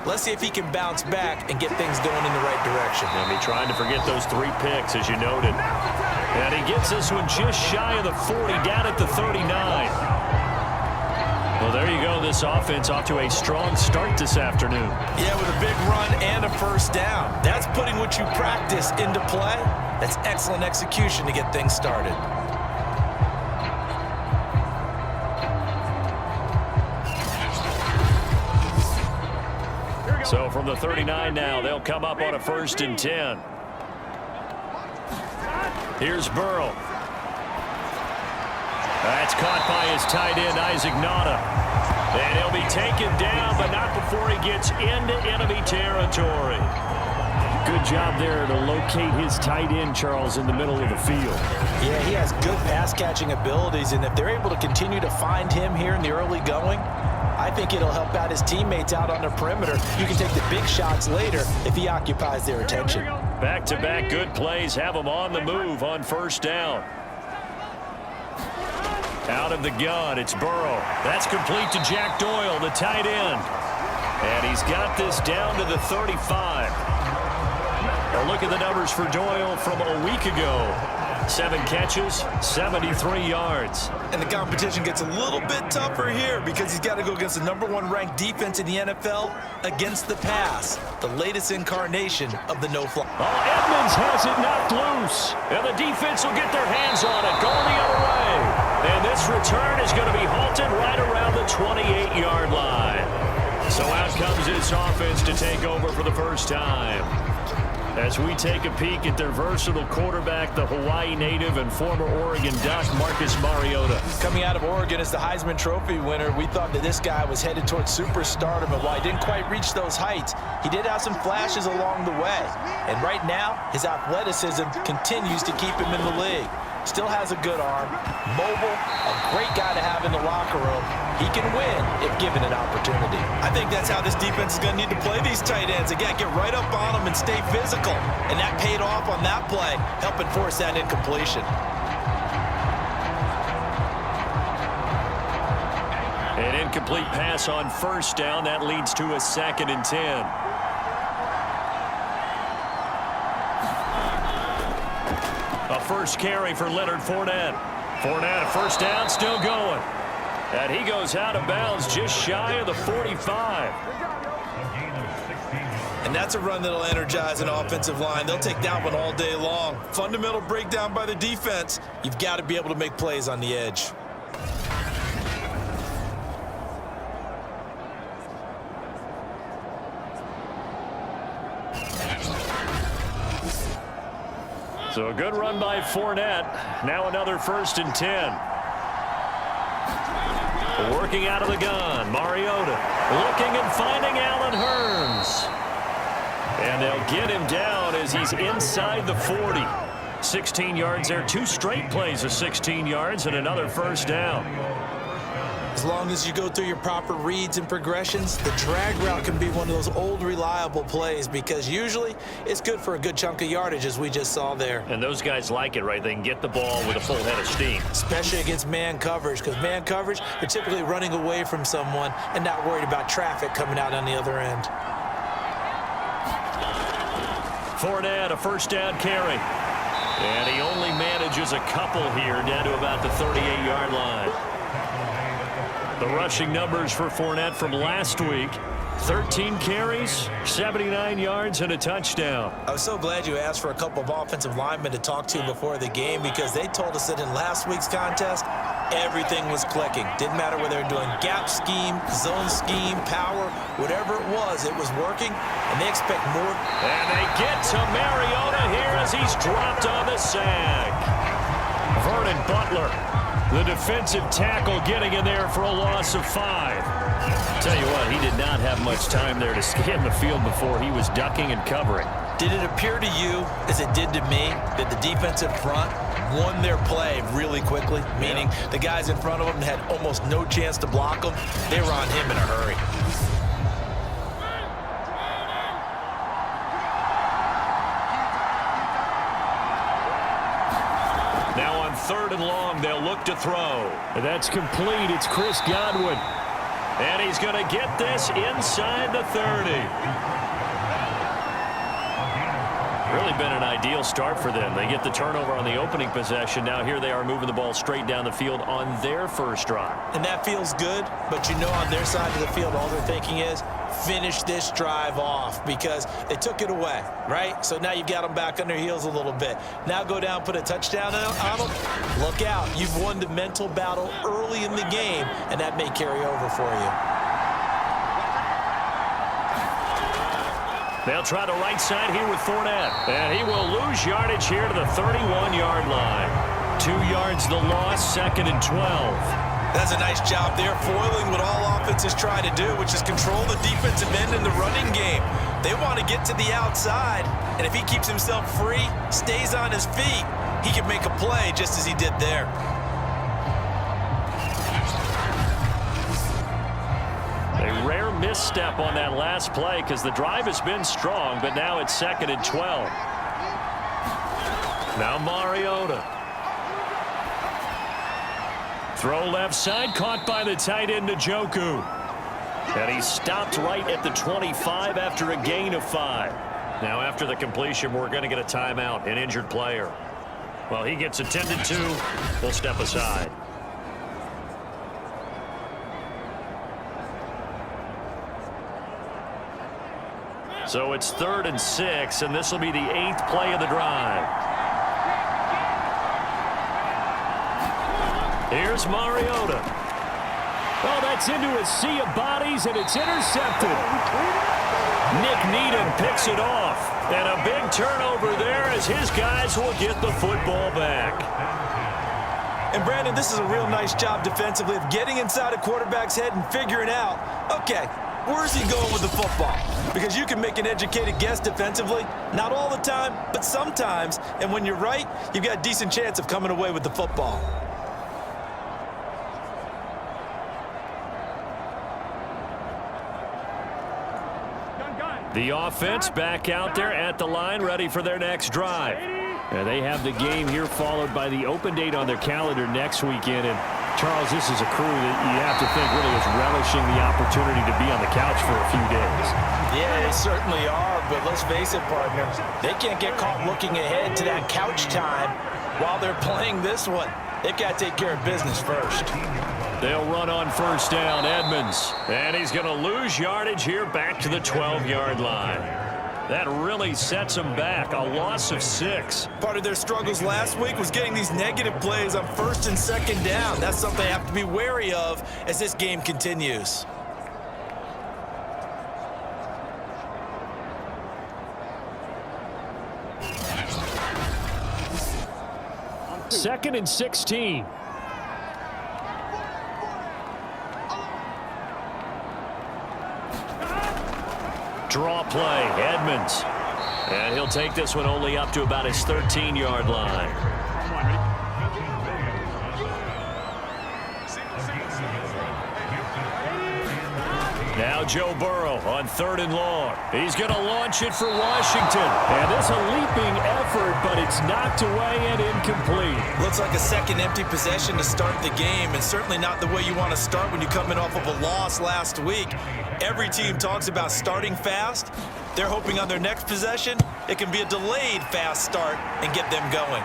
Let's see if he can bounce back and get things going in the right direction. And be trying to forget those 3 picks, as you noted. And he gets this one just shy of the 40, down at the 39. Well, there you go. This offense off to a strong start this afternoon. Yeah, with a big run and a first down. That's putting what you practice into play. That's excellent execution to get things started. So from the 39 now, they'll come up on a 1st and 10. Here's Burrow. That's caught by his tight end, Isaac Nauta. And he'll be taken down, but not before he gets into enemy territory. Good job there to locate his tight end, Charles, in the middle of the field. Yeah, he has good pass-catching abilities, and if they're able to continue to find him here in the early going, I think it'll help out his teammates out on the perimeter. You can take the big shots later if he occupies their attention. Back-to-back good plays have him on the move on 1st down. Out of the gun, it's Burrow. That's complete to Jack Doyle, the tight end. And he's got this down to the 35. A look at the numbers for Doyle from a week ago. 7 catches, 73 yards. And the competition gets a little bit tougher here because he's got to go against the #1 ranked defense in the NFL against the pass, the latest incarnation of the no-fly. Oh, Edmonds has it knocked loose. And the defense will get their hands on it, going the other way. And this return is going to be halted right around the 28-yard line. So out comes this offense to take over for the first time. As we take a peek at their versatile quarterback, the Hawaii native and former Oregon Duck, Marcus Mariota. Coming out of Oregon as the Heisman Trophy winner, we thought that this guy was headed towards superstardom, and while he didn't quite reach those heights, he did have some flashes along the way. And right now, his athleticism continues to keep him in the league. Still has a good arm, mobile, a great guy to have in the locker room. He can win if given an opportunity. I think that's how this defense is going to need to play these tight ends. Again, get right up on them and stay physical. And that paid off on that play, helping force that incompletion. An incomplete pass on 1st down. That leads to a 2nd and 10. A first carry for Leonard Fournette. Fournette, a 1st down, still going. And he goes out of bounds just shy of the 45. And that's a run that'll energize an offensive line. They'll take that one all day long. Fundamental breakdown by the defense. You've got to be able to make plays on the edge. So a good run by Fournette. Now another 1st and 10. Working out of the gun, Mariota looking and finding Allen Hurns. And they'll get him down as he's inside the 40. 16 yards there, 2 straight plays of 16 yards and another 1st down. As long as you go through your proper reads and progressions, the drag route can be one of those old reliable plays because usually it's good for a good chunk of yardage, as we just saw there. And those guys like it, right? They can get the ball with a full head of steam. Especially against man coverage, because man coverage, they're typically running away from someone and not worried about traffic coming out on the other end. Fournette, a 1st down carry. And he only manages a couple here down to about the 38-yard line. The rushing numbers for Fournette from last week: 13 carries, 79 yards, and a touchdown. I was so glad you asked for a couple of offensive linemen to talk to before the game because they told us that in last week's contest, everything was clicking. Didn't matter whether they were doing gap scheme, zone scheme, power, whatever it was working, and they expect more. And they get to Mariota here as he's dropped on the sack. Vernon Butler, the defensive tackle, getting in there for a loss of 5. Tell you what, he did not have much time there to scan the field before he was ducking and covering. Did it appear to you, as it did to me, that the defensive front won their play really quickly? Meaning the guys in front of them had almost no chance to block them. They were on him in a hurry. Now on 3rd and long, they'll look to throw. That's complete. It's Chris Godwin. And he's going to get this inside the 30. Really been an ideal start for them. They get the turnover on the opening possession. Now here they are moving the ball straight down the field on their first drive. And that feels good, but you know on their side of the field all they're thinking is finish this drive off because they took it away, right? So now you've got them back on their heels a little bit. Now go down, put a touchdown on them. Look out. You've won the mental battle early in the game, and that may carry over for you. They'll try the right side here with Fournette. And he will lose yardage here to the 31-yard line. 2 yards the loss, 2nd and 12. That's a nice job there, foiling what all offenses try to do, which is control the defensive end in the running game. They want to get to the outside, and if he keeps himself free, stays on his feet, he can make a play just as he did there. A rare misstep on that last play because the drive has been strong, but now it's 2nd and 12. Now Mariota. Throw left side, caught by the tight end Njoku. And he stopped right at the 25 after a gain of 5. Now after the completion, we're going to get a timeout, an injured player. Well, he gets attended to. We'll step aside. So it's 3rd and 6, and this will be the 8th play of the drive. Here's Mariota. Oh, that's into a sea of bodies, and it's intercepted. Nick Needham picks it off, and a big turnover there as his guys will get the football back. And, Brandon, this is a real nice job defensively of getting inside a quarterback's head and figuring out, okay, where's he going with the football? Because you can make an educated guess defensively. Not all the time, but sometimes. And when you're right, you've got a decent chance of coming away with the football. The offense back out there at the line, ready for their next drive. And they have the game here followed by the open date on their calendar next weekend. And Charles, this is a crew that you have to think really is relishing the opportunity to be on the couch for a few days. Yeah, they certainly are, but let's face it, partner, they can't get caught looking ahead to that couch time while they're playing this one. They've got to take care of business first. They'll run on first down, Edmonds. And he's going to lose yardage here back to the 12-yard line. That really sets them back, a loss of 6. Part of their struggles last week was getting these negative plays on 1st and 2nd down. That's something they have to be wary of as this game continues. Second and 16. Draw play, Edmonds. And he'll take this one only up to about his 13-yard line. Now Joe Burrow on 3rd and long. He's going to launch it for Washington. And it's a leaping effort, but it's knocked away and incomplete. Looks like a second empty possession to start the game, and certainly not the way you want to start when you're coming off of a loss last week. Every team talks about starting fast. They're hoping on their next possession, it can be a delayed fast start and get them going.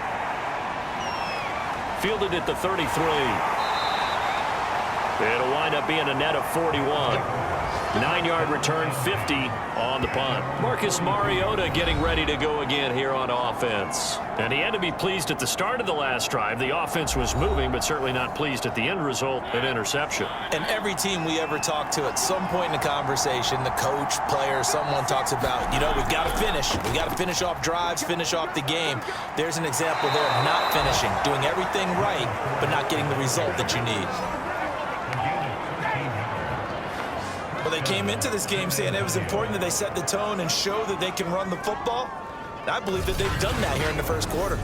Fielded at the 33. It'll wind up being a net of 41. 9-yard return, 50 on the punt. Marcus Mariota getting ready to go again here on offense. And he had to be pleased at the start of the last drive. The offense was moving, but certainly not pleased at the end result, an interception. And every team we ever talk to at some point in the conversation, the coach, player, someone talks about, you know, we've got to finish. We've got to finish off drives, finish off the game. There's an example there of not finishing, doing everything right, but not getting the result that you need. Well, they came into this game saying it was important that they set the tone and show that they can run the football. I believe that they've done that here in the first quarter.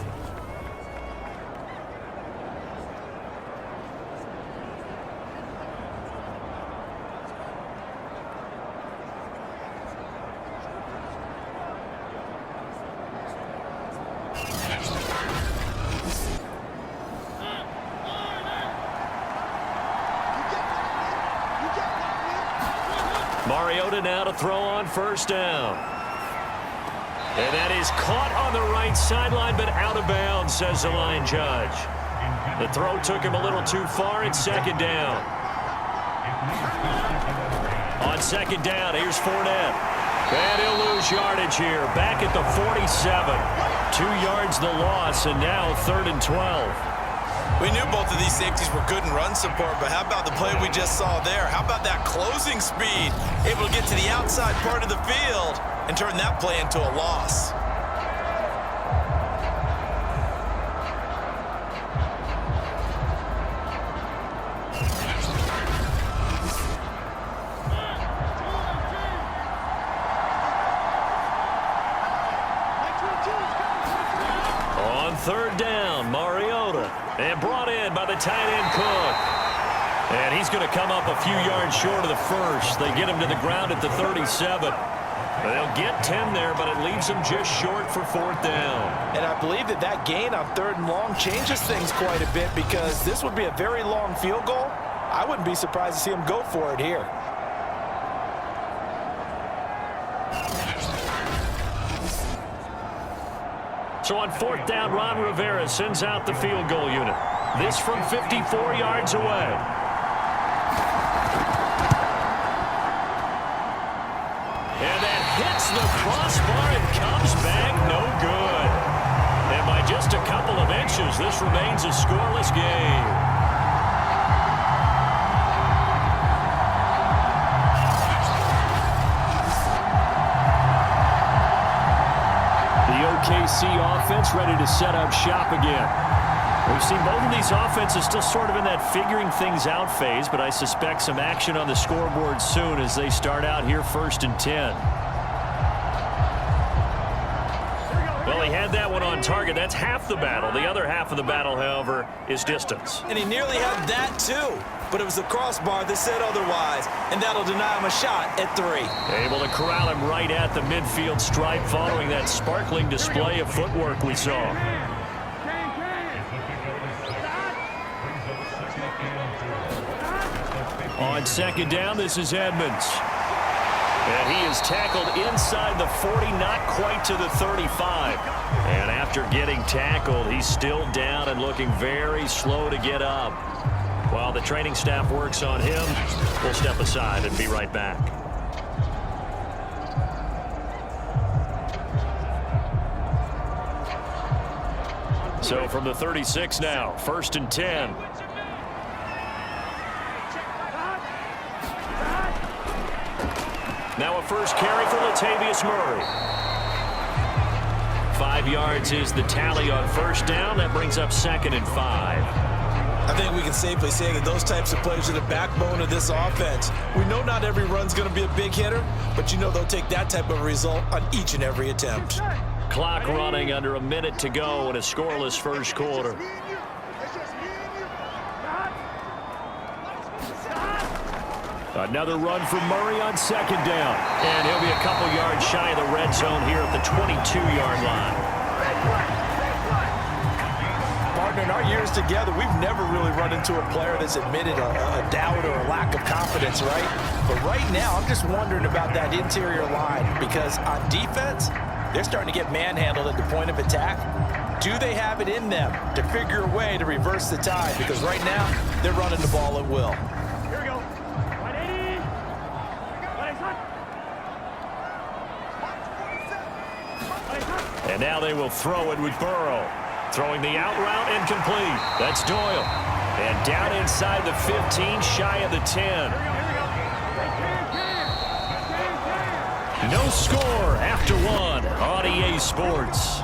Mariota now to throw on first down. And that is caught on the right sideline, but out of bounds, says the line judge. The throw took him a little too far. It's second down. On second down, here's Fournette. And he'll lose yardage here. Back at the 47. 2 yards the loss, and now 3rd and 12. We knew both of these safeties were good in run support, but how about the play we just saw there? How about that closing speed? Able to get to the outside part of the field and turn that play into a loss. On 3rd down, Mariota. And brought in by the tight end Cook. And he's going to come up a few yards short of the first. They get him to the ground at the 37. They'll get 10 there, but it leaves them just short for 4th down. And I believe that gain on 3rd and long changes things quite a bit, because this would be a very long field goal. I wouldn't be surprised to see him go for it here. So on 4th down, Ron Rivera sends out the field goal unit. This from 54 yards away. And that hits the crossbar and comes back no good. And by just a couple of inches, this remains a scoreless game. OKC offense ready to set up shop again. We've seen both of these offenses still sort of in that figuring things out phase, but I suspect some action on the scoreboard soon as they start out here 1st and 10. Well, he had that one on target. That's half the battle. The other half of the battle, however, is distance. And he nearly had that too, but it was the crossbar that said otherwise, and that'll deny him a shot at 3. Able to corral him right at the midfield stripe following that sparkling display of footwork we saw. On 2nd down, this is Edmonds. And he is tackled inside the 40, not quite to the 35. And after getting tackled, he's still down and looking very slow to get up. While the training staff works on him, we'll step aside and be right back. So from the 36 now, 1st and 10. Now a first carry for Latavius Murray. 5 yards is the tally on 1st down. That brings up 2nd and 5. I think we can safely say that those types of plays are the backbone of this offense. We know not every run's going to be a big hitter, but you know they'll take that type of result on each and every attempt. Clock running under a minute to go in a scoreless first quarter. Another run for Murray on 2nd down. And he'll be a couple yards shy of the red zone here at the 22-yard line. Partner, in our years together, we've never really run into a player that's admitted a doubt or a lack of confidence, right? But right now, I'm just wondering about that interior line, because on defense, they're starting to get manhandled at the point of attack. Do they have it in them to figure a way to reverse the tide? Because right now, they're running the ball at will. And now they will throw it with Burrow. Throwing the out route incomplete. That's Doyle. And down inside the 15, shy of the 10. No score after 1 on EA Sports.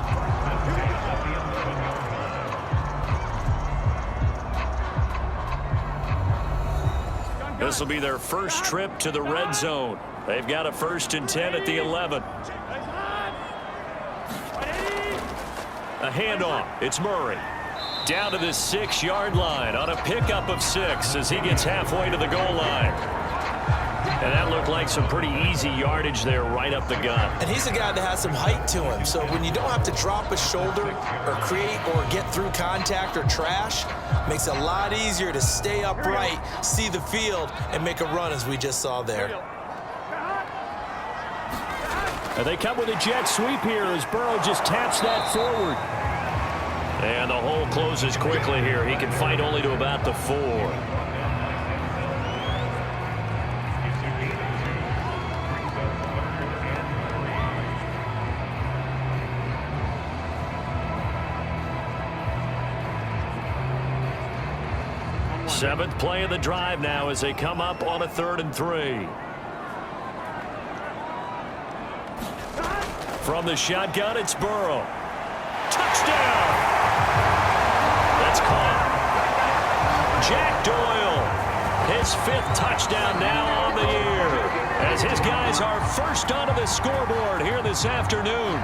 This will be their first trip to the red zone. They've got a 1st and 10 at the 11. A handoff. It's Murray. Down to the 6-yard line on a pickup of 6 as he gets halfway to the goal line. And that looked like some pretty easy yardage there right up the gut. And he's a guy that has some height to him. So when you don't have to drop a shoulder or create or get through contact or trash, makes it a lot easier to stay upright, see the field, and make a run as we just saw there. And they come with a jet sweep here as Burrow just taps that forward. And the hole closes quickly here. He can fight only to about the 4. Seventh play of the drive now as they come up on a 3rd and 3. From the shotgun, it's Burrow. Touchdown! That's caught. Jack Doyle, his 5th touchdown now on the year, as his guys are first onto the scoreboard here this afternoon.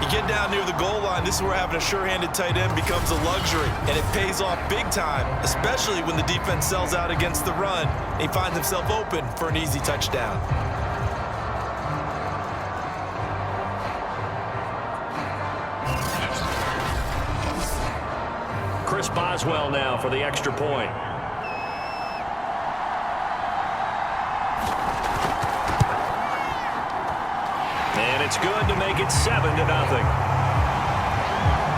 You get down near the goal line, this is where having a sure-handed tight end becomes a luxury, and it pays off big time, especially when the defense sells out against the run, and he finds himself open for an easy touchdown. Chris Boswell now for the extra point. And it's good to make it 7-0.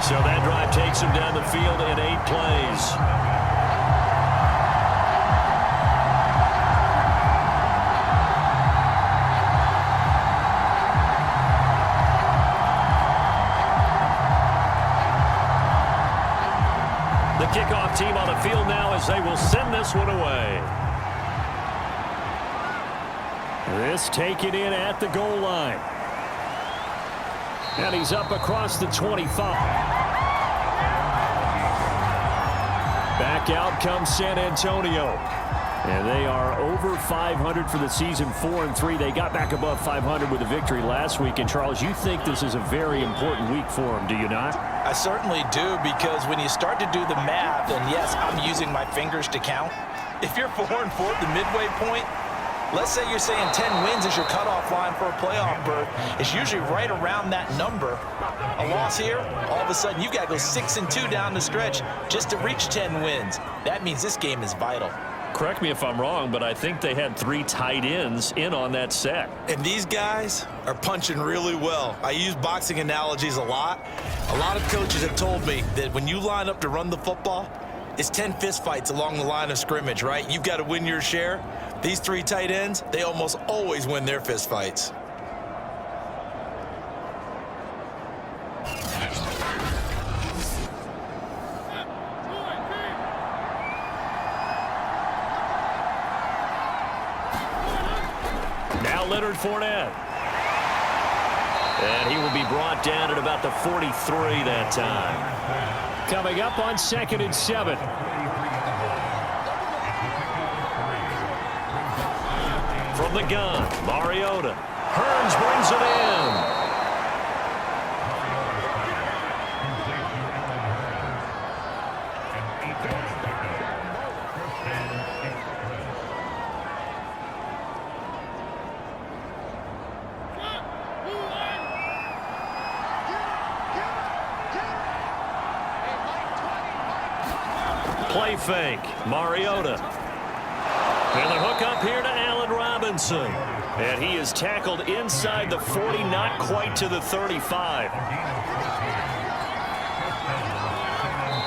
So that drive takes him down the field in 8 plays. The kickoff team on the field now as they will send this one away. This taken in at the goal line. And he's up across the 25. Back out comes San Antonio. And they are over 500 for the season, 4-3. They got back above 500 with a victory last week. And, Charles, you think this is a very important week for them, do you not? I certainly do, because when you start to do the math, and yes, I'm using my fingers to count, if you're 4-4 at the midway point, let's say you're saying 10 wins is your cutoff line for a playoff berth. It's usually right around that number. A loss here, all of a sudden you got to go 6-2 down the stretch just to reach 10 wins. That means this game is vital. Correct me if I'm wrong, but I think they had 3 tight ends in on that set. And these guys are punching really well. I use boxing analogies a lot. A lot of coaches have told me that when you line up to run the football, it's 10 fistfights along the line of scrimmage, right? You've got to win your share. These 3 tight ends, they almost always win their fistfights. Now Leonard Fournette. And he will be brought down at about the 43 that time. Coming up on 2nd and 7. From the gun, Mariota. Hearns brings it in. Play fake, Mariota. And the hook up here to Allen Robinson. And he is tackled inside the 40, not quite to the 35.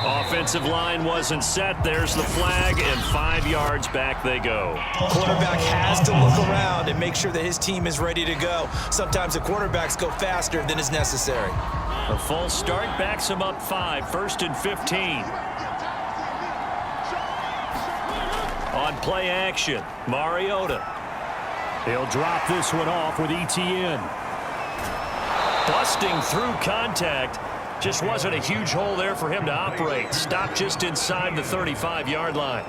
Offensive line wasn't set. There's the flag, and 5 yards back they go. Quarterback has to look around and make sure that his team is ready to go. Sometimes the quarterbacks go faster than is necessary. A false start backs him up 5, 1st and 15. On play action, Mariota. He'll drop this one off with ETN. Busting through contact. Just wasn't a huge hole there for him to operate. Stopped just inside the 35-yard line.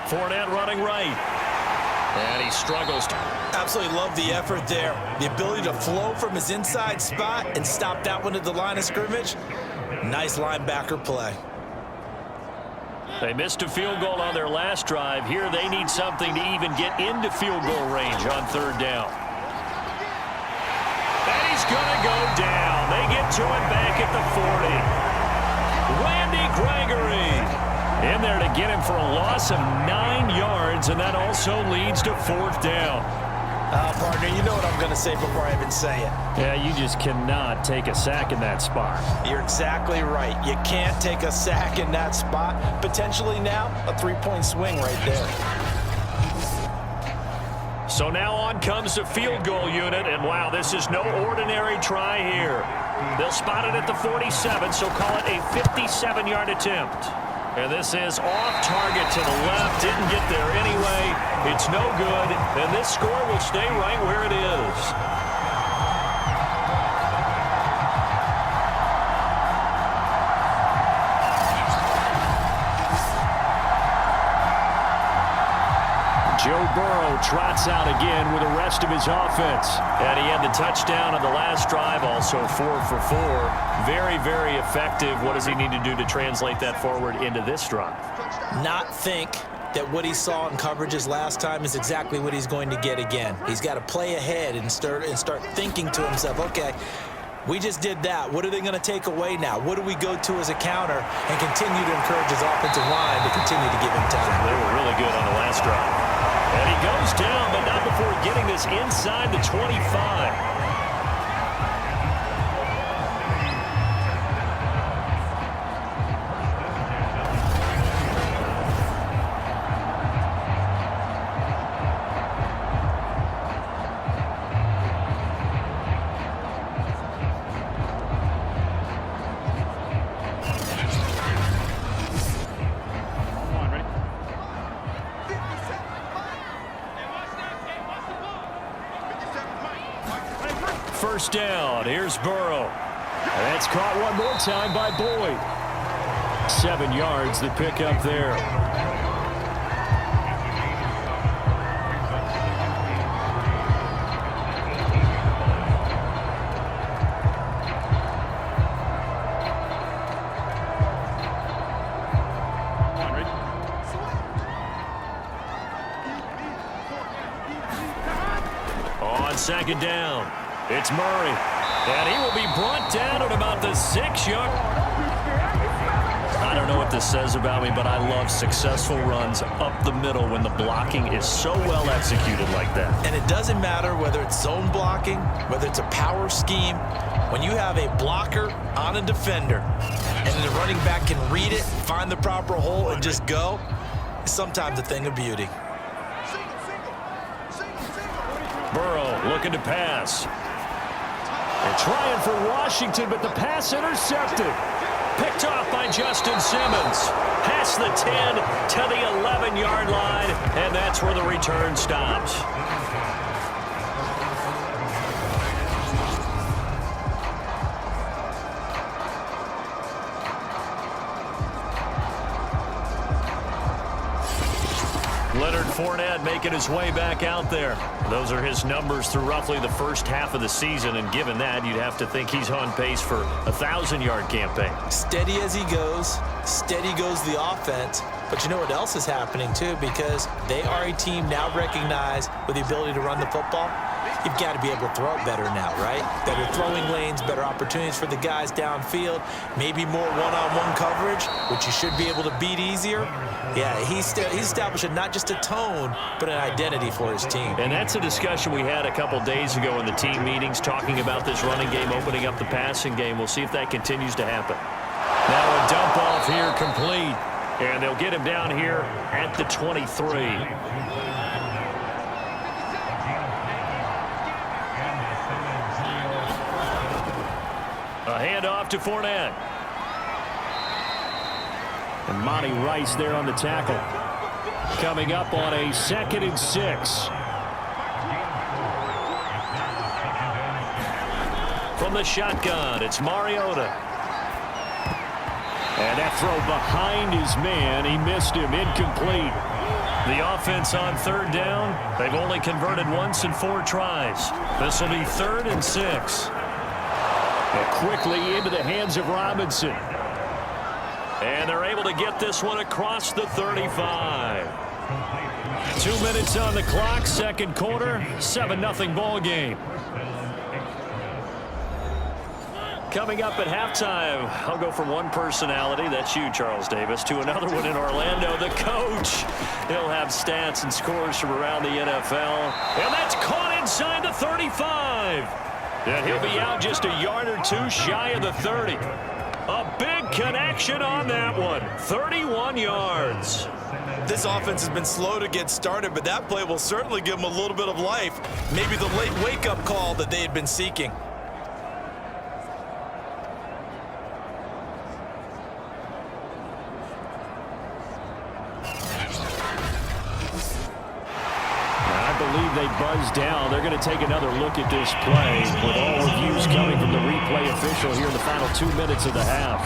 Fournette running right. And he struggles. Absolutely love the effort there. The ability to flow from his inside spot and stop that one at the line of scrimmage. Nice linebacker play. They missed a field goal on their last drive. Here they need something to even get into field goal range on 3rd down. And he's going to go down. They get to it back at the 40. Randy Gregory in there to get him for a loss of 9 yards, and that also leads to 4th down. Partner, you know what I'm going to say before I even say it. Yeah, you just cannot take a sack in that spot. You're exactly right. You can't take a sack in that spot. Potentially now, a 3-point swing right there. So now on comes the field goal unit, and wow, this is no ordinary try here. They'll spot it at the 47, so call it a 57-yard attempt. And this is off target to the left. Didn't get there anyway. It's no good. And this score will stay right where it is. Joe Burrow trots out again with the rest of his offense. And he had the touchdown on the last drive, also 4 for 4. Very, very effective. What does he need to do to translate that forward into this drive? Not think that what he saw in coverages last time is exactly what he's going to get again. He's got to play ahead and start thinking to himself, okay, we just did that. What are they going to take away now? What do we go to as a counter? And continue to encourage his offensive line to continue to give him time. They were really good on the last drive. And he goes down, but not before getting this inside the 25. First down. Here's Burrow. And that's caught one more time by Boyd. 7 yards, the pickup there. On second down. It's Murray, and he will be brought down at about the 6-yard. I don't know what this says about me, but I love successful runs up the middle when the blocking is so well executed like that. And it doesn't matter whether it's zone blocking, whether it's a power scheme. When you have a blocker on a defender, and the running back can read it, find the proper hole, and just go, it's sometimes a thing of beauty. Burrow looking to pass. They're trying for Washington, but the pass intercepted. Picked off by Justin Simmons. Past the 10 to the 11-yard line, and that's where the return stops. Leonard Fournette making his way back out there. Those are his numbers through roughly the first half of the season, and given that, you'd have to think he's on pace for a 1,000-yard campaign. Steady as he goes, steady goes the offense. But you know what else is happening, too, because they are a team now recognized with the ability to run the football. You've got to be able to throw it better now, right? Better throwing lanes, better opportunities for the guys downfield, maybe more one-on-one coverage, which you should be able to beat easier. Yeah, he's establishing not just a tone, but an identity for his team. And that's a discussion we had a couple days ago in the team meetings, talking about this running game, opening up the passing game. We'll see if that continues to happen. Now a dump off here complete, and they'll get him down here at the 23. A handoff to Fournette. And Monty Rice there on the tackle. Coming up on a 2nd and 6. From the shotgun, it's Mariota. And that throw behind his man. He missed him. Incomplete. The offense on 3rd down. They've only converted once in 4 tries. This will be 3rd and 6. And quickly into the hands of Robinson. And they're able to get this one across the 35. 2 minutes on the clock, 2nd quarter, 7-0 ball game. Coming up at halftime, I'll go from one personality, that's you, Charles Davis, to another one in Orlando, the coach. He'll have stats and scores from around the NFL. And that's caught inside the 35. And he'll be out just a yard or two shy of the 30. A big connection on that one. 31 yards. This offense has been slow to get started, but that play will certainly give them a little bit of life. Maybe the late wake-up call that they had been seeking. They buzz down. They're going to take another look at this play with all reviews coming from the replay official here in the final 2 minutes of the half.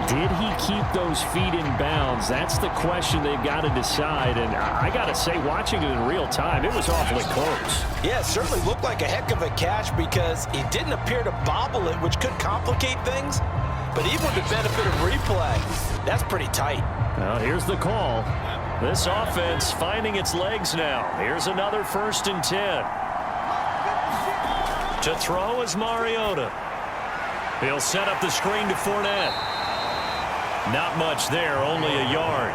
Did he keep those feet in bounds? That's the question they've got to decide. And I got to say, watching it in real time, it was awfully close. Yeah, it certainly looked like a heck of a catch because he didn't appear to bobble it, which could complicate things. But even with the benefit of replay, that's pretty tight. Well, here's the call. This offense finding its legs now. Here's another 1st and 10. To throw is Mariota. He'll set up the screen to Fournette. Not much there, only a yard.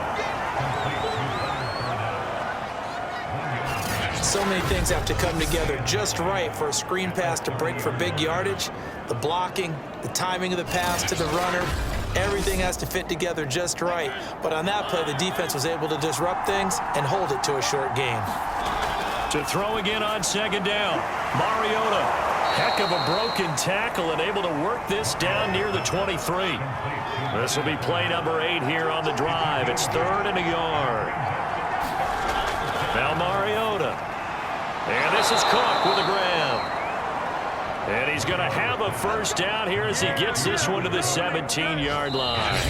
So many things have to come together just right for a screen pass to break for big yardage. The blocking, the timing of the pass to the runner, everything has to fit together just right. But on that play, the defense was able to disrupt things and hold it to a short game. To throw again on 2nd down. Mariota, heck of a broken tackle and able to work this down near the 23. This will be play number 8 here on the drive. It's 3rd and a yard. Now Mariota. And this is Cook with a grab. And he's going to have a 1st down here as he gets this one to the 17-yard line.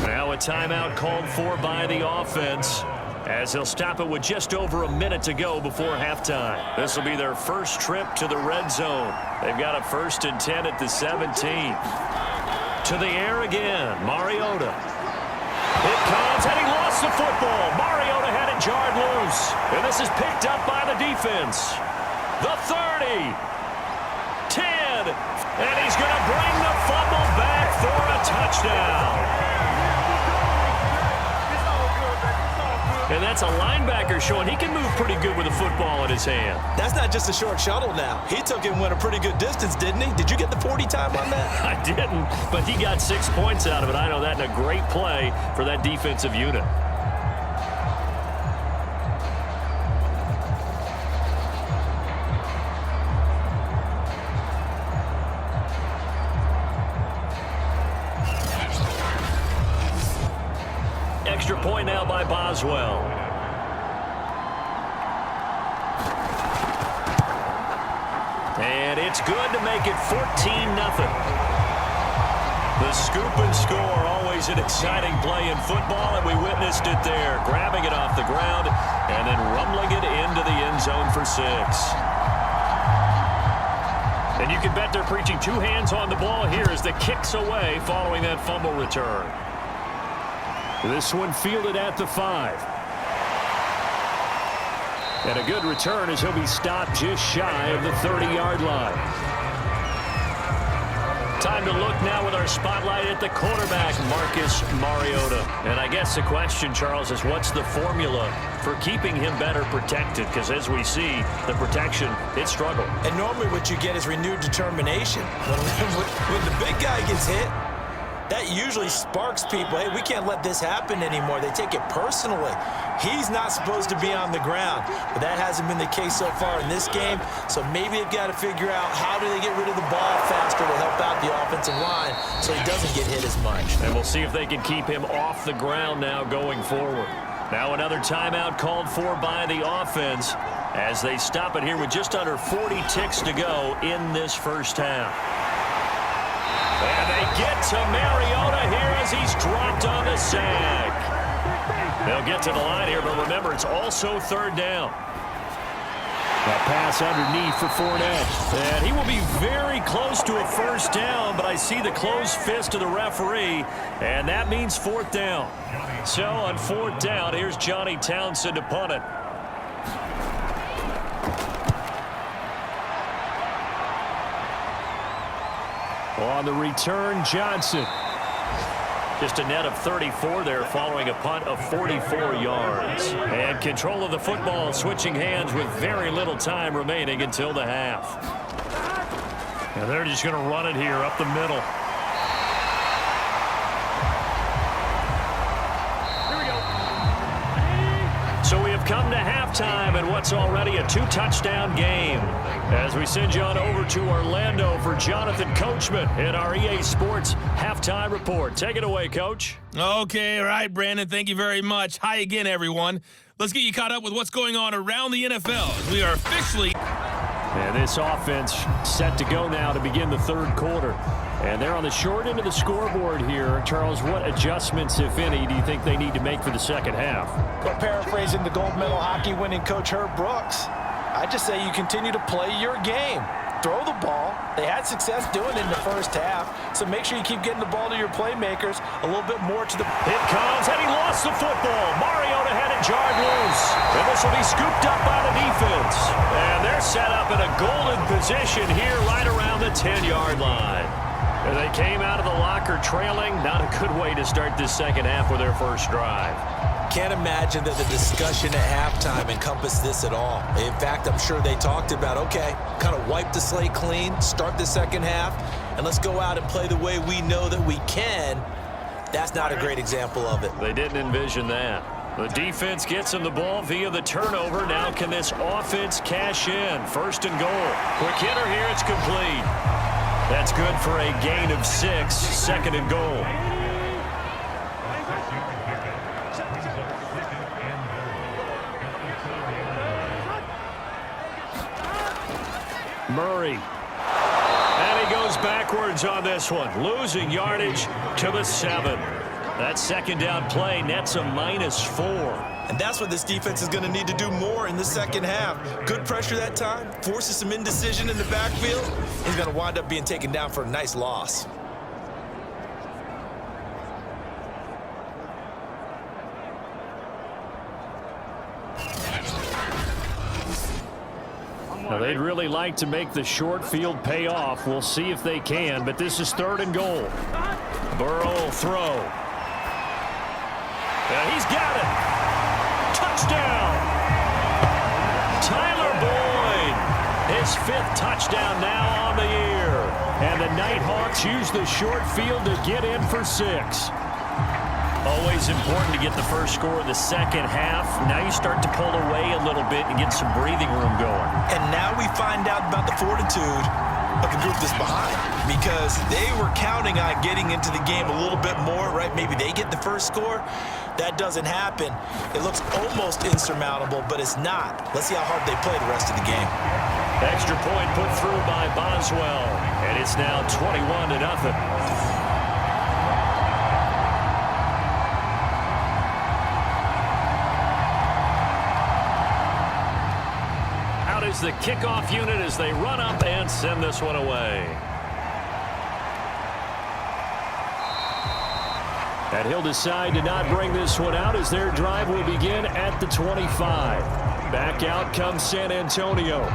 Now a timeout called for by the offense as he'll stop it with just over a minute to go before halftime. This will be their first trip to the red zone. They've got a 1st and 10 at the 17. To the air again, Mariota. It comes, and he lost the football. Mariota had it jarred loose. And this is picked up by the defense. The 30. 10, and he's going to bring the fumble back for a touchdown. And that's a linebacker showing he can move pretty good with a football in his hand. That's not just a short shuttle now. He took it and went a pretty good distance, didn't he? Did you get the 40 time on that? I didn't, but he got 6 points out of it. I know that in a great play for that defensive unit. Extra point now by Boswell. And it's good to make it 14-0. The scoop and score, always an exciting play in football, and we witnessed it there, grabbing it off the ground and then rumbling it into the end zone for 6. And you can bet they're preaching 2 hands on the ball here as the kick's away following that fumble return. This one fielded at the 5. And a good return as he'll be stopped just shy of the 30-yard line. Time to look now with our spotlight at the quarterback, Marcus Mariota. And I guess the question, Charles, is what's the formula for keeping him better protected? Because as we see, the protection, it struggled. And normally what you get is renewed determination. When the big guy gets hit, that usually sparks people. Hey, we can't let this happen anymore. They take it personally. He's not supposed to be on the ground, but that hasn't been the case so far in this game. So maybe they've got to figure out how do they get rid of the ball faster to help out the offensive line so he doesn't get hit as much. And we'll see if they can keep him off the ground now going forward. Now another timeout called for by the offense as they stop it here with just under 40 ticks to go in this first half. And they get to Mariota here as he's dropped on the sack. They'll get to the line here, but remember, it's also 3rd down. That pass underneath for Fournette. And he will be very close to a 1st down, but I see the closed fist of the referee, and that means 4th down. So on 4th down, here's Johnny Townsend to punt it. On the return, Johnson. Just a net of 34 there following a punt of 44 yards. And control of the football switching hands with very little time remaining until the half. And they're just going to run it here up the middle. Here we go. So we have come to halftime in what's already a 2-touchdown game. As we send you on over to Orlando for Jonathan Coachman in our EA Sports Halftime Report. Take it away, Coach. Okay, all right, Brandon. Thank you very much. Hi again, everyone. Let's get you caught up with what's going on around the NFL as we are officially... And this offense set to go now to begin the third quarter. And they're on the short end of the scoreboard here. Charles, what adjustments, if any, do you think they need to make for the second half? Well, paraphrasing the gold medal hockey winning coach Herb Brooks, I just say you continue to play your game. Throw the ball. They had success doing it in the first half, so make sure you keep getting the ball to your playmakers a little bit more to the... It comes, and he lost the football. Mariota had it jarred loose. And this will be scooped up by the defense. And they're set up in a golden position here right around the 10-yard line. And they came out of the locker trailing. Not a good way to start this second half with their first drive. Can't imagine that the discussion at halftime encompassed this at all. In fact, I'm sure they talked about, okay, kind of wipe the slate clean, start the second half, and let's go out and play the way we know that we can. That's not a great example of it. They didn't envision that. The defense gets him the ball via the turnover. Now can this offense cash in? First and goal. Quick hitter here. It's complete. That's good for a gain of 6. Second and goal. Murray. And he goes backwards on this one. Losing yardage to the 7. That second down play nets a -4. And that's what this defense is going to need to do more in the second half. Good pressure that time, forces some indecision in the backfield. He's going to wind up being taken down for a nice loss. Now, they'd really like to make the short field pay off. We'll see if they can, but this is third and goal. Burrow will throw. And he's got it. Touchdown. Tyler Boyd. His 5th touchdown now on the year. And the Nighthawks use the short field to get in for 6. Always important to get the first score of the second half. Now you start to pull away a little bit and get some breathing room going. And now we find out about the fortitude of the group that's behind, because they were counting on getting into the game a little bit more, right? Maybe they get the first score. That doesn't happen. It looks almost insurmountable, but it's not. Let's see how hard they play the rest of the game. Extra point put through by Boswell, and it's now 21-0. The kickoff unit as they run up and send this one away. And he'll decide to not bring this one out as their drive will begin at the 25. Back out comes San Antonio.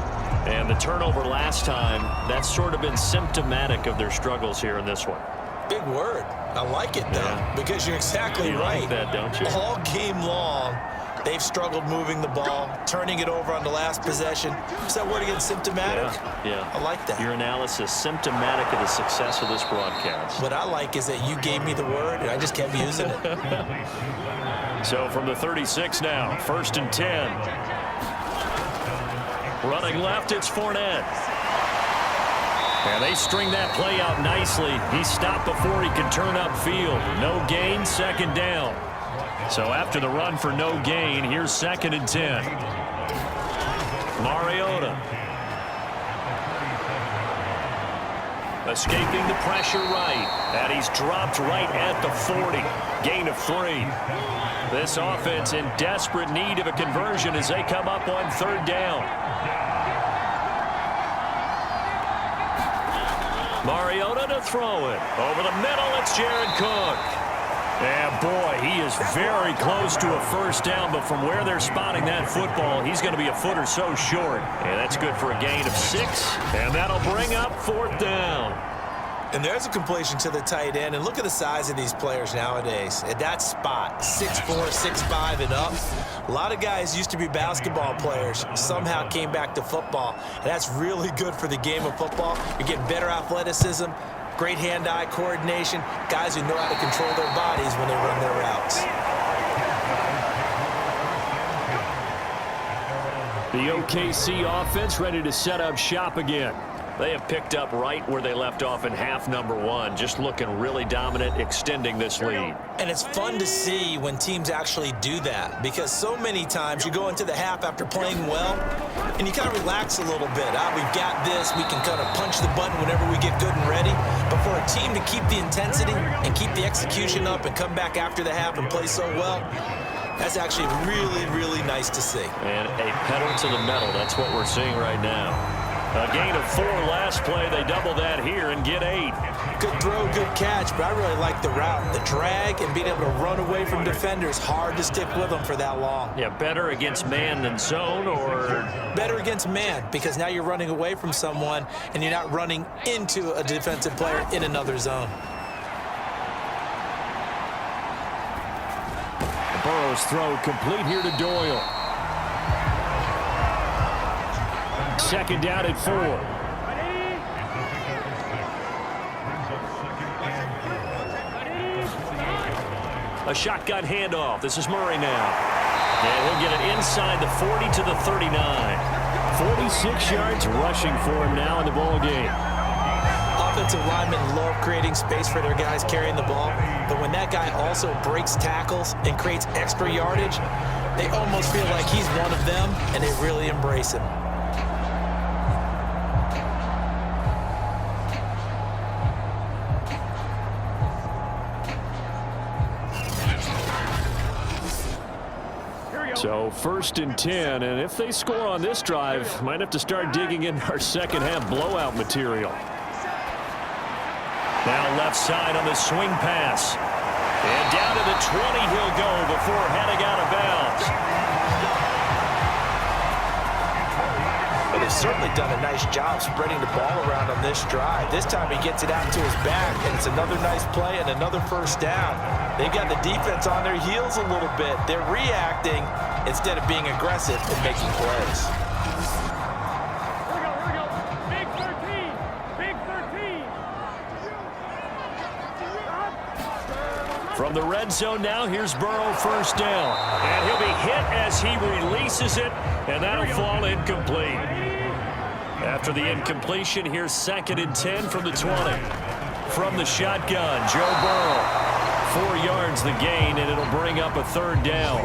And the turnover last time, that's sort of been symptomatic of their struggles here in this one. Big word. I like it, though, because you're exactly right. Like that, don't you? All game long, they've struggled moving the ball, turning it over on the last possession. Is that word again, symptomatic? Yeah. I like that. Your analysis, symptomatic of the success of this broadcast. What I like is that you gave me the word, and I just kept using it. So from the 36 now, 1st and 10. Running left, it's Fournette. And they string that play out nicely. He stopped before he could turn upfield. No gain, second down. So after the run for no gain, here's 2nd and 10. Mariota. Escaping the pressure right. And he's dropped right at the 40. Gain of 3. This offense in desperate need of a conversion as they come up on 3rd down. Mariota to throw it. Over the middle, it's Jared Cook. And boy, he is very close to a first down, but from where they're spotting that football, he's going to be a foot or so short. And that's good for a gain of 6, and that'll bring up 4th down. And there's a completion to the tight end. And look at the size of these players nowadays. At that spot, 6'4", 6'5", and up. A lot of guys used to be basketball players, somehow came back to football. And that's really good for the game of football. You're getting better athleticism, great hand-eye coordination, guys who know how to control their bodies when they run their routes. The OKC offense ready to set up shop again. They have picked up right where they left off in half number one, just looking really dominant, extending this lead. And it's fun to see when teams actually do that, because so many times you go into the half after playing well, and you kind of relax a little bit. We've got this. We can kind of punch the button whenever we get good and ready. But for a team to keep the intensity and keep the execution up and come back after the half and play so well, that's actually really, really nice to see. And a pedal to the metal. That's what we're seeing right now. A gain of 4 last play. They double that here and get 8. Good throw, good catch, but I really like the route. The drag and being able to run away from defenders, hard to stick with them for that long. Yeah, better against man than zone, or? Better against man, because now you're running away from someone and you're not running into a defensive player in another zone. Burrow's throw complete here to Doyle. Second down at 4. A shotgun handoff. This is Murray now. And he'll get it inside the 40 to the 39. 46 yards rushing for him now in the ball game. Offensive linemen love creating space for their guys carrying the ball, but when that guy also breaks tackles and creates extra yardage, they almost feel like he's one of them, and they really embrace him. So 1st and 10, and if they score on this drive, might have to start digging in our second half blowout material. Now left side on the swing pass. And down to the 20 he'll go before heading out of bounds. But they've certainly done a nice job spreading the ball around on this drive. This time he gets it out to his back, and it's another nice play and another first down. They've got the defense on their heels a little bit. They're reacting instead of being aggressive and making plays. From the red zone now, here's Burrow, first down. And he'll be hit as he releases it, and that'll fall incomplete. After the incompletion, here's 2nd and 10 from the 20. From the shotgun, Joe Burrow. 4 yards the gain, and it'll bring up a 3rd down.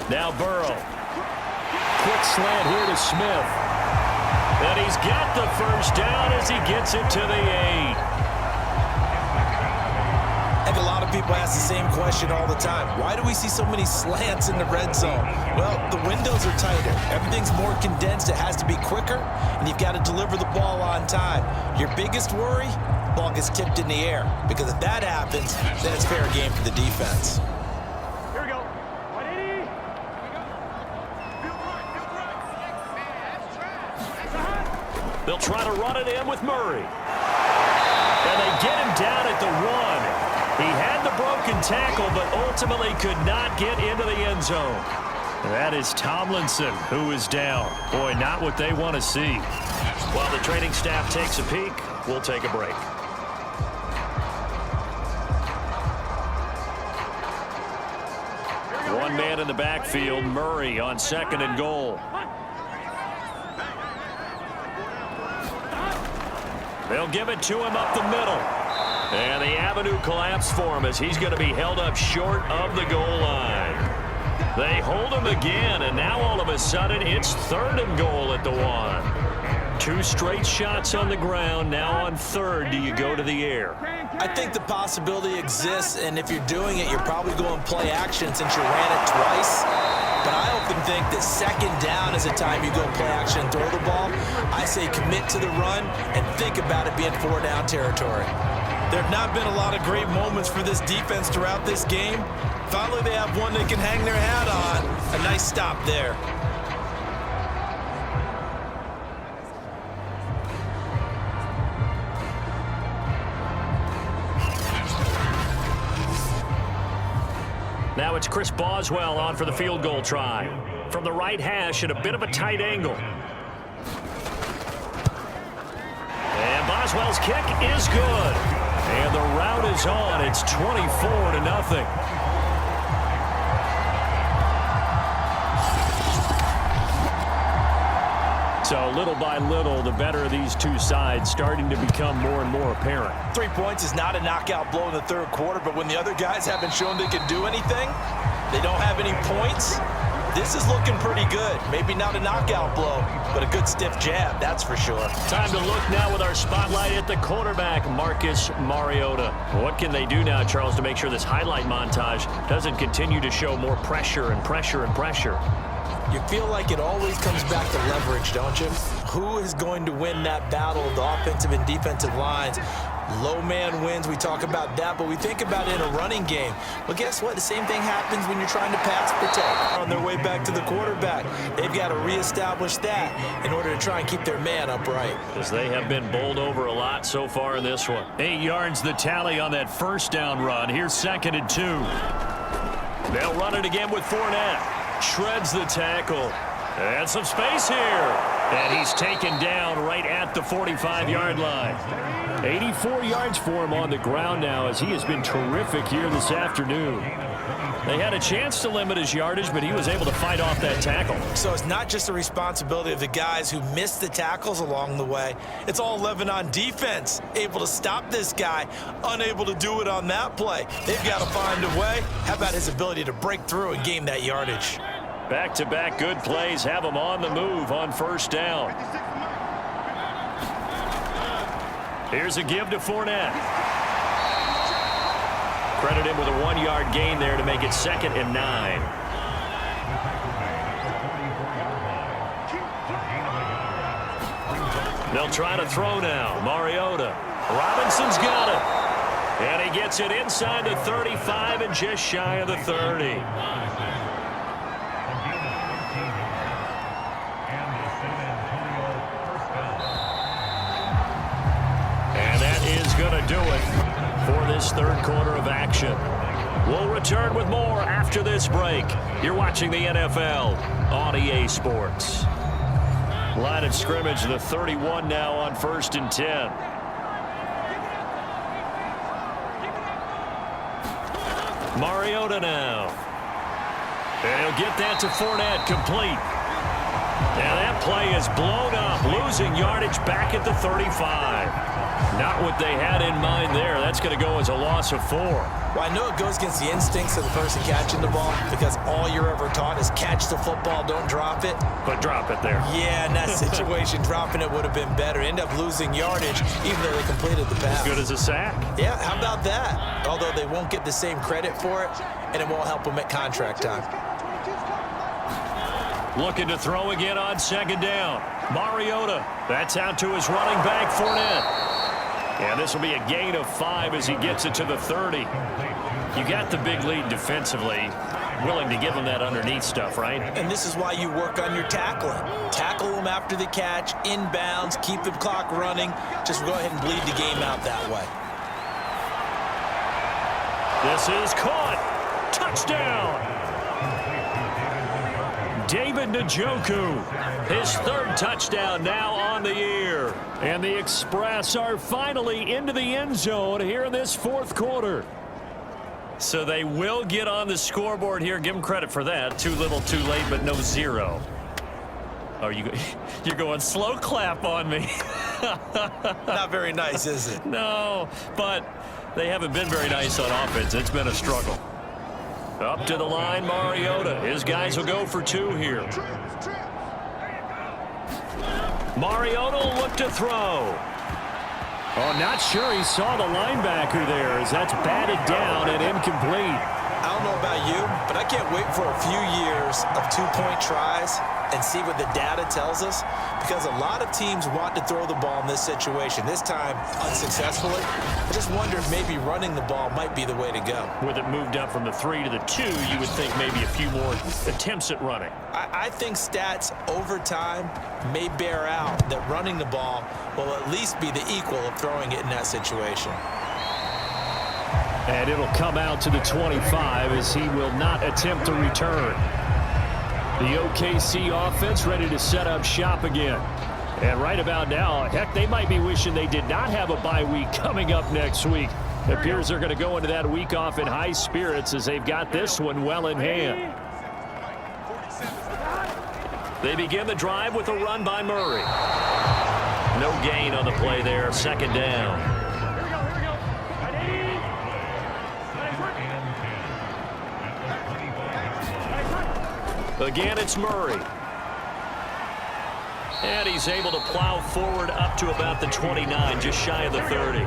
Now Burrow. Quick slant here to Smith. And he's got the first down as he gets it to the 8. And a lot of people ask the same question all the time. Why do we see so many slants in the red zone? Well, the windows are tighter. Everything's more condensed. It has to be quicker, and you've got to deliver the ball on time. Your biggest worry, ball gets tipped in the air, because if that happens, then it's fair game for the defense. They'll try to run it in with Murray. And they get him down at the 1. He had the broken tackle, but ultimately could not get into the end zone. That is Tomlinson, who is down. Boy, not what they want to see. While the training staff takes a peek, we'll take a break. One man in the backfield, Murray on 2nd and goal. They'll give it to him up the middle. And the avenue collapsed for him as he's going to be held up short of the goal line. They hold him again, and now all of a sudden it's 3rd and goal at the 1. 2 straight shots on the ground. Now on 3rd, do you go to the air? I think the possibility exists, and if you're doing it, you're probably going play action since you ran it twice. But I often think that 2nd down is a time you go play action and throw the ball. I say commit to the run and think about it being 4-down territory. There have not been a lot of great moments for this defense throughout this game. Finally, they have one they can hang their hat on. A nice stop there. Now it's Chris Boswell on for the field goal try. From the right hash at a bit of a tight angle. And Boswell's kick is good. And the route is on. It's 24-0. So little by little, the better of these two sides starting to become more and more apparent. 3 points is not a knockout blow in the third quarter, but when the other guys haven't shown they can do anything, they don't have any points, this is looking pretty good. Maybe not a knockout blow, but a good stiff jab, that's for sure. Time to look now with our spotlight at the quarterback, Marcus Mariota. What can they do now, Charles, to make sure this highlight montage doesn't continue to show more pressure and pressure and pressure? You feel like it always comes back to leverage, don't you? Who is going to win that battle of the offensive and defensive lines? Low man wins. We talk about that, but we think about it in a running game. Well, guess what? The same thing happens when you're trying to pass protect. On their way back to the quarterback, they've got to reestablish that in order to try and keep their man upright. As they have been bowled over a lot so far in this one. 8 yards the tally on that first down run. Here's 2nd and 2. They'll run it again with Fournette. Shreds the tackle. And some space here. And he's taken down right at the 45-yard line. 84 yards for him on the ground now, as he has been terrific here this afternoon. They had a chance to limit his yardage, but he was able to fight off that tackle. So it's not just the responsibility of the guys who missed the tackles along the way. It's all 11 on defense, able to stop this guy, unable to do it on that play. They've got to find a way. How about his ability to break through and gain that yardage? Back-to-back good plays have him on the move on first down. Here's a give to Fournette. Credit him with a 1-yard gain there to make it 2nd and 9. They'll try to throw now. Mariota. Robinson's got it. And he gets it inside the 35 and just shy of the 30. Going to do it for this third quarter of action. We'll return with more after this break. You're watching the NFL on EA Sports. Line of scrimmage, the 31 now on 1st and 10. Mariota now. And he'll get that to Fournette, complete. Now that play is blown up, losing yardage back at the 35. Not what they had in mind there. That's going to go as a loss of 4. Well, I know it goes against the instincts of the person catching the ball because all you're ever taught is catch the football, don't drop it. But drop it there. Yeah, in that situation, dropping it would have been better. End up losing yardage even though they completed the pass. As good as a sack. Yeah, how about that? Although they won't get the same credit for it, and it won't help them at contract time. Looking to throw again on 2nd down. Mariota. That's out to his running back, Fournette. And this will be a gain of 5 as he gets it to the 30. You got the big lead defensively. Willing to give him that underneath stuff, right? And this is why you work on your tackling. Tackle them after the catch, inbounds, keep the clock running. Just go ahead and bleed the game out that way. This is caught. Touchdown. David Njoku, his 3rd touchdown now on the year. And the Express are finally into the end zone here in this 4th quarter. So they will get on the scoreboard here. Give them credit for that. Too little, too late, but no 0. Oh, you're going slow clap on me. Not very nice, is it? No, but they haven't been very nice on offense. It's been a struggle. Up to the line, Mariota. His guys will go for 2 here. Mariota will look to throw. Oh, not sure he saw the linebacker there as that's batted down and incomplete. I don't know about you, but I can't wait for a few years of 2-point tries and see what the data tells us, because a lot of teams want to throw the ball in this situation, this time unsuccessfully. I just wonder if maybe running the ball might be the way to go. With it moved up from the 3 to the 2, you would think maybe a few more attempts at running. I think stats over time may bear out that running the ball will at least be the equal of throwing it in that situation. And it'll come out to the 25 as he will not attempt to return. The OKC offense ready to set up shop again. And right about now, heck, they might be wishing they did not have a bye week coming up next week. It appears they're going to go into that week off in high spirits as they've got this one well in hand. They begin the drive with a run by Murray. No gain on the play there, second down. Again, it's Murray. And he's able to plow forward up to about the 29, just shy of the 30.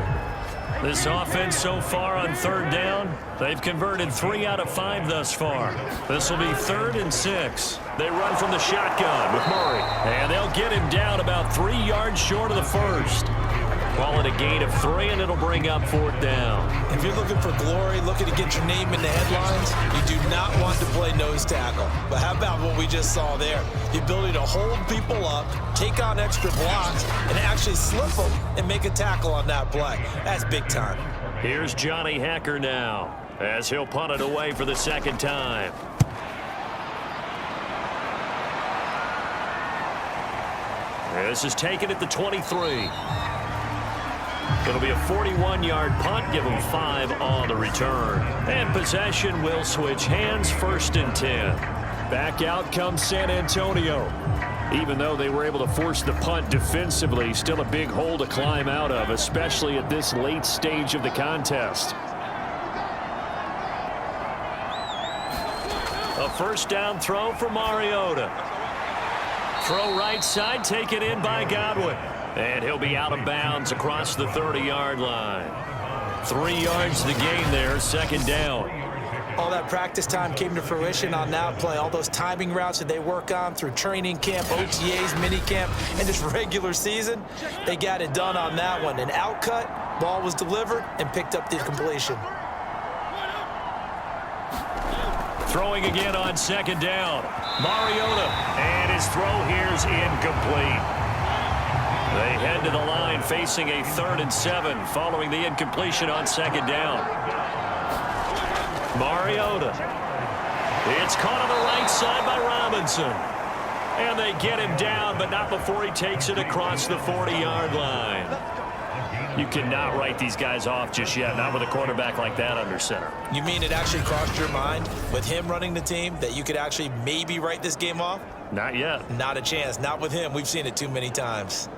This offense so far on third down, they've converted 3 out of 5 thus far. This will be 3rd and 6. They run from the shotgun with Murray. And they'll get him down about 3 yards short of the first. Call it a gain of 3, and it'll bring up 4th down. If you're looking for glory, looking to get your name in the headlines, you do not want to play nose tackle. But how about what we just saw there? The ability to hold people up, take on extra blocks, and actually slip them and make a tackle on that play. That's big time. Here's Johnny Hacker now as he'll punt it away for the 2nd time. This is taken at the 23. It'll be a 41-yard punt, give them 5 on the return. And possession will switch hands, 1st and 10. Back out comes San Antonio. Even though they were able to force the punt defensively, still a big hole to climb out of, especially at this late stage of the contest. A 1st down throw for Mariota. Throw right side, taken in by Godwin. And he'll be out of bounds across the 30-yard line. 3 yards to the gain there, 2nd down. All that practice time came to fruition on that play. All those timing routes that they work on through training camp, OTAs, mini camp, and just regular season, they got it done on that one. An outcut, ball was delivered, and picked up the completion. Throwing again on 2nd down. Mariota, and his throw here's incomplete. They head to the line facing a 3rd and 7 following the incompletion on 2nd down. Mariota. It's caught on the right side by Robinson. And they get him down, but not before he takes it across the 40-yard line. You cannot write these guys off just yet, not with a quarterback like that under center. You mean it actually crossed your mind with him running the team that you could actually maybe write this game off? Not yet. Not a chance. Not with him. We've seen it too many times.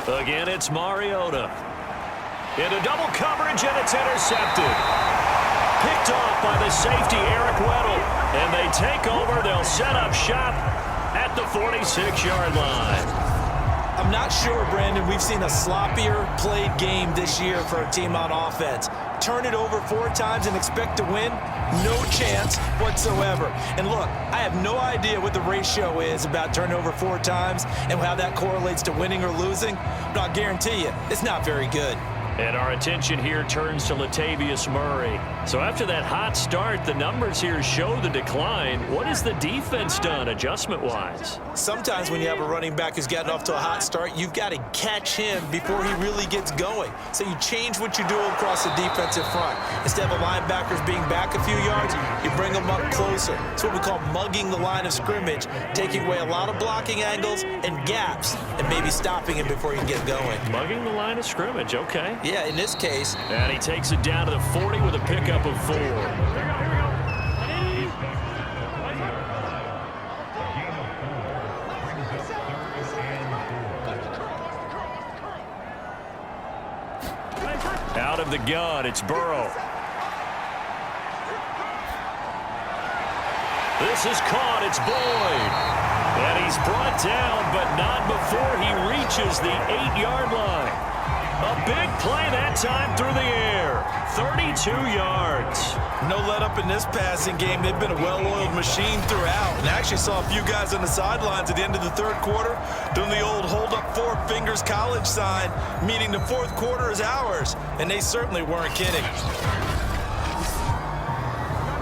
Again, it's Mariota. Into double coverage, and it's intercepted. Picked off by the safety, Eric Weddle. And they take over. They'll set up shop at the 46-yard line. I'm not sure, Brandon, we've seen a sloppier played game this year for a team on offense. Turn it over 4 times and expect to win? No chance whatsoever. And look, I have no idea what the ratio is about turning over 4 times and how that correlates to winning or losing, but I'll guarantee you, it's not very good. And our attention here turns to Latavius Murray. So after that hot start, the numbers here show the decline. What has the defense done adjustment-wise? Sometimes when you have a running back who's gotten off to a hot start, you've got to catch him before he really gets going. So you change what you do across the defensive front. Instead of linebackers being back a few yards, you bring them up closer. It's what we call mugging the line of scrimmage, taking away a lot of blocking angles and gaps and maybe stopping him before he can get going. Mugging the line of scrimmage, okay. Yeah, in this case. And he takes it down to the 40 with a pickup of 4. Out of the gun, it's Burrow. This is caught, it's Boyd. And he's brought down, but not before he reaches the 8-yard line. A big play that time through the air. 32 yards. No let up in this passing game. They've been a well-oiled machine throughout. And I actually saw a few guys on the sidelines at the end of the 3rd quarter doing the old hold up 4 fingers college sign, meaning the 4th quarter is ours. And they certainly weren't kidding.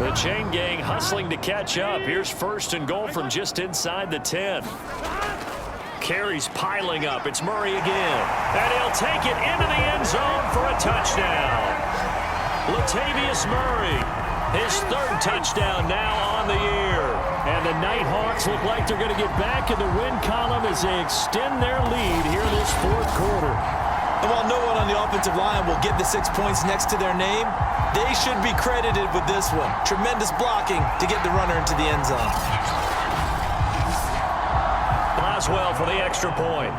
The chain gang hustling to catch up. Here's first and goal from just inside the 10. Carries piling up. It's Murray again. And he'll take it into the end zone for a touchdown. Latavius Murray, his third touchdown now on the year. And the Nighthawks look like they're going to get back in the win column as they extend their lead here this fourth quarter. And while no one on the offensive line will get the 6 points next to their name, they should be credited with this one. Tremendous blocking to get the runner into the end zone. Boswell for the extra point.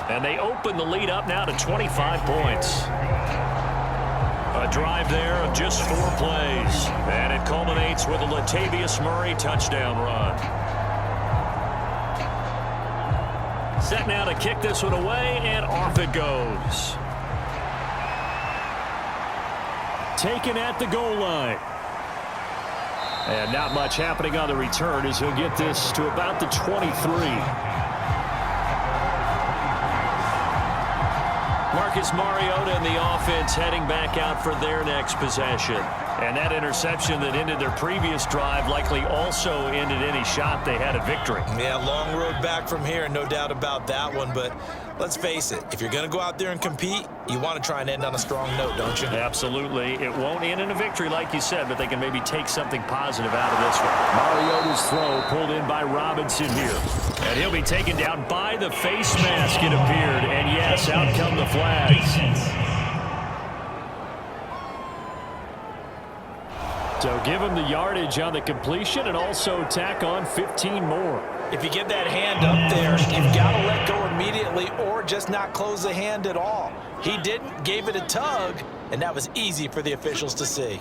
And they open the lead up now to 25 points. A drive there of just 4 plays. And it culminates with a Latavius Murray touchdown run. Set now to kick this one away, and off it goes. Taken at the goal line. And not much happening on the return as he'll get this to about the 23. Marcus Mariota and the offense heading back out for their next possession. And that interception that ended their previous drive likely also ended any shot they had at victory. Yeah, long road back from here, no doubt about that one. But let's face it, if you're going to go out there and compete, you want to try and end on a strong note, don't you? Absolutely. It won't end in a victory like you said, but they can maybe take something positive out of this one. Mariota's throw pulled in by Robinson here. And he'll be taken down by the face mask, it appeared. And yes, out come the flags. So give him the yardage on the completion and also tack on 15 more. If you get that hand up there, you've got to let go immediately or just not close the hand at all. He didn't, gave it a tug, and that was easy for the officials to see.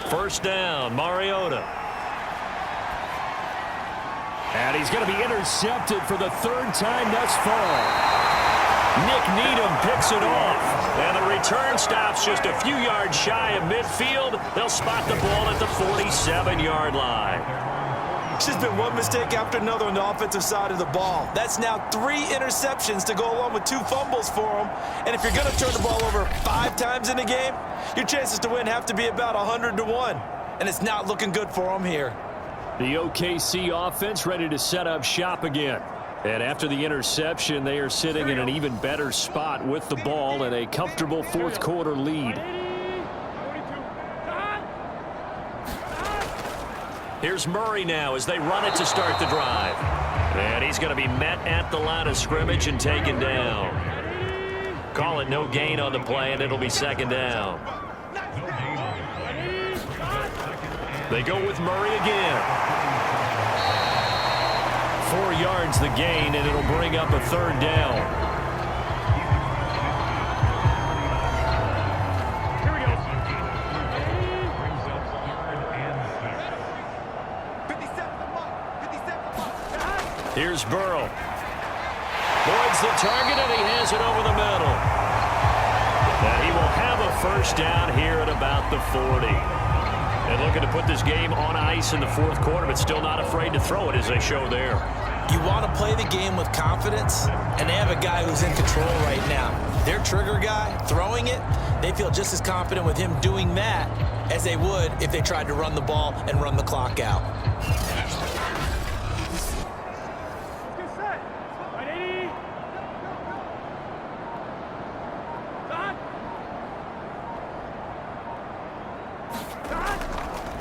First down, Mariota. And he's going to be intercepted for the third time thus far. Nick Needham picks it off. And the return stops just a few yards shy of midfield. They'll spot the ball at the 47-yard line. It's just been one mistake after another on the offensive side of the ball. That's now 3 interceptions to go along with 2 fumbles for him. And if you're going to turn the ball over 5 times in a game, your chances to win have to be about 100-1. And it's not looking good for him here. The OKC offense ready to set up shop again. And after the interception, they are sitting in an even better spot with the ball and a comfortable fourth quarter lead. Here's Murray now as they run it to start the drive. And he's going to be met at the line of scrimmage and taken down. Call it no gain on the play, and it'll be second down. They go with Murray again. 4 yards the gain, and it'll bring up a third down. Here we go. Here's Burrow. Boyd's the target, and he has it over the middle. And he will have a first down here at about the 40. And looking to put this game on ice in the fourth quarter, but still not afraid to throw it as they show there. You want to play the game with confidence, and they have a guy who's in control right now. Their trigger guy, throwing it, they feel just as confident with him doing that as they would if they tried to run the ball and run the clock out.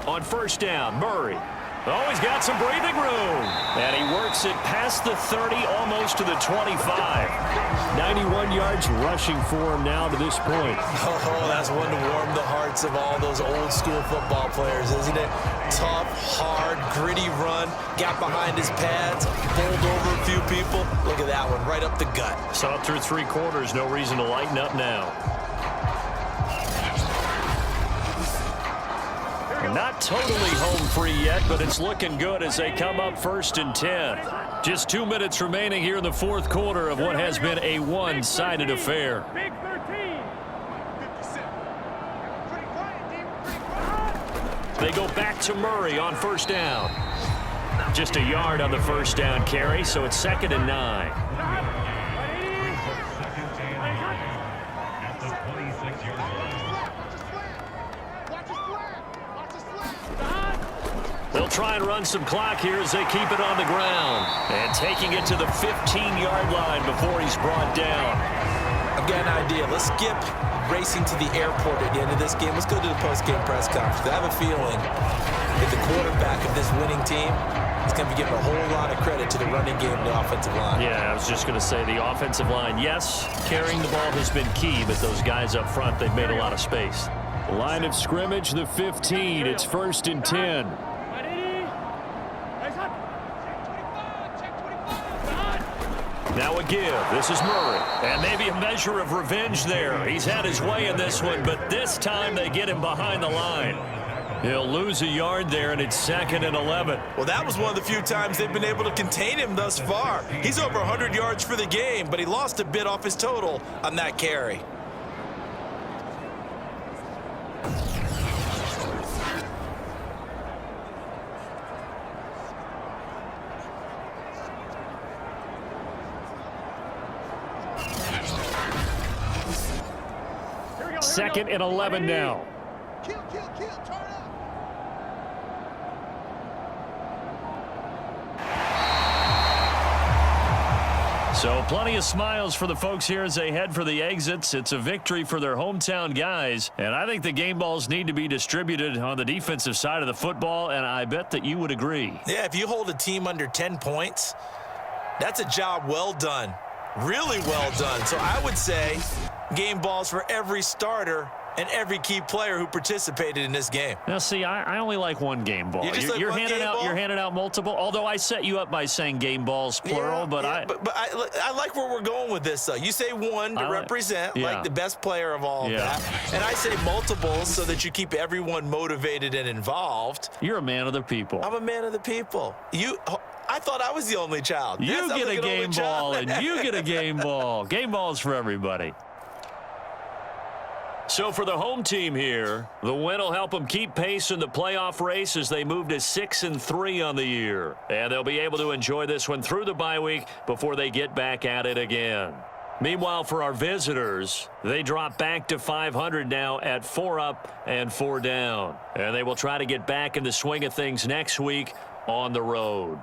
On first down, Murray. Oh, he's got some breathing room. And he works it past the 30, almost to the 25. 91 yards rushing for him now to this point. Oh, that's one to warm the hearts of all those old school football players, isn't it? Tough, hard, gritty run. Got behind his pads, bowled over a few people. Look at that one, right up the gut. Saw it through 3 quarters. No reason to lighten up now. Not totally home free yet, but it's looking good as they come up first and 10. Just 2 minutes remaining here in the fourth quarter of what has been a one-sided affair. Big 13. They go back to Murray on first down. Just a yard on the first down carry, so it's 2nd and 9. They'll try and run some clock here as they keep it on the ground. And taking it to the 15-yard line before he's brought down. I've got an idea. Let's skip racing to the airport at the end of this game. Let's go to the post-game press conference. I have a feeling that the quarterback of this winning team is going to be giving a whole lot of credit to the running game and the offensive line. Yeah, I was just going to say the offensive line, yes, carrying the ball has been key, but those guys up front, they've made a lot of space. Line of scrimmage, the 15. It's 1st and 10. Now a give. This is Murray. And maybe a measure of revenge there. He's had his way in this one, but this time they get him behind the line. He'll lose a yard there, and it's 2nd and 11. Well, that was one of the few times they've been able to contain him thus far. He's over 100 yards for the game, but he lost a bit off his total on that carry. Second and 11 now. Kill, turn up. So plenty of smiles for the folks here as they head for the exits. It's a victory for their hometown guys. And I think the game balls need to be distributed on the defensive side of the football, and I bet that you would agree. Yeah, if you hold a team under 10 points, that's a job well done. Really well done. So I would say game balls for every starter and every key player who participated in this game. Now, see, I only like one game ball. You're handing out multiple. Although I set you up by saying game balls plural, but I like where we're going with this. Though you say one to represent like the best player of all of that, and I say multiples so that you keep everyone motivated and involved. You're a man of the people. I'm a man of the people. I thought I was the only child. You get a game ball, and you get a game ball. Game balls for everybody. So for the home team here, the win will help them keep pace in the playoff race as they move to 6-3 on the year. And they'll be able to enjoy this one through the bye week before they get back at it again. Meanwhile, for our visitors, they drop back to 500 now at 4 up and 4 down. And they will try to get back in the swing of things next week on the road.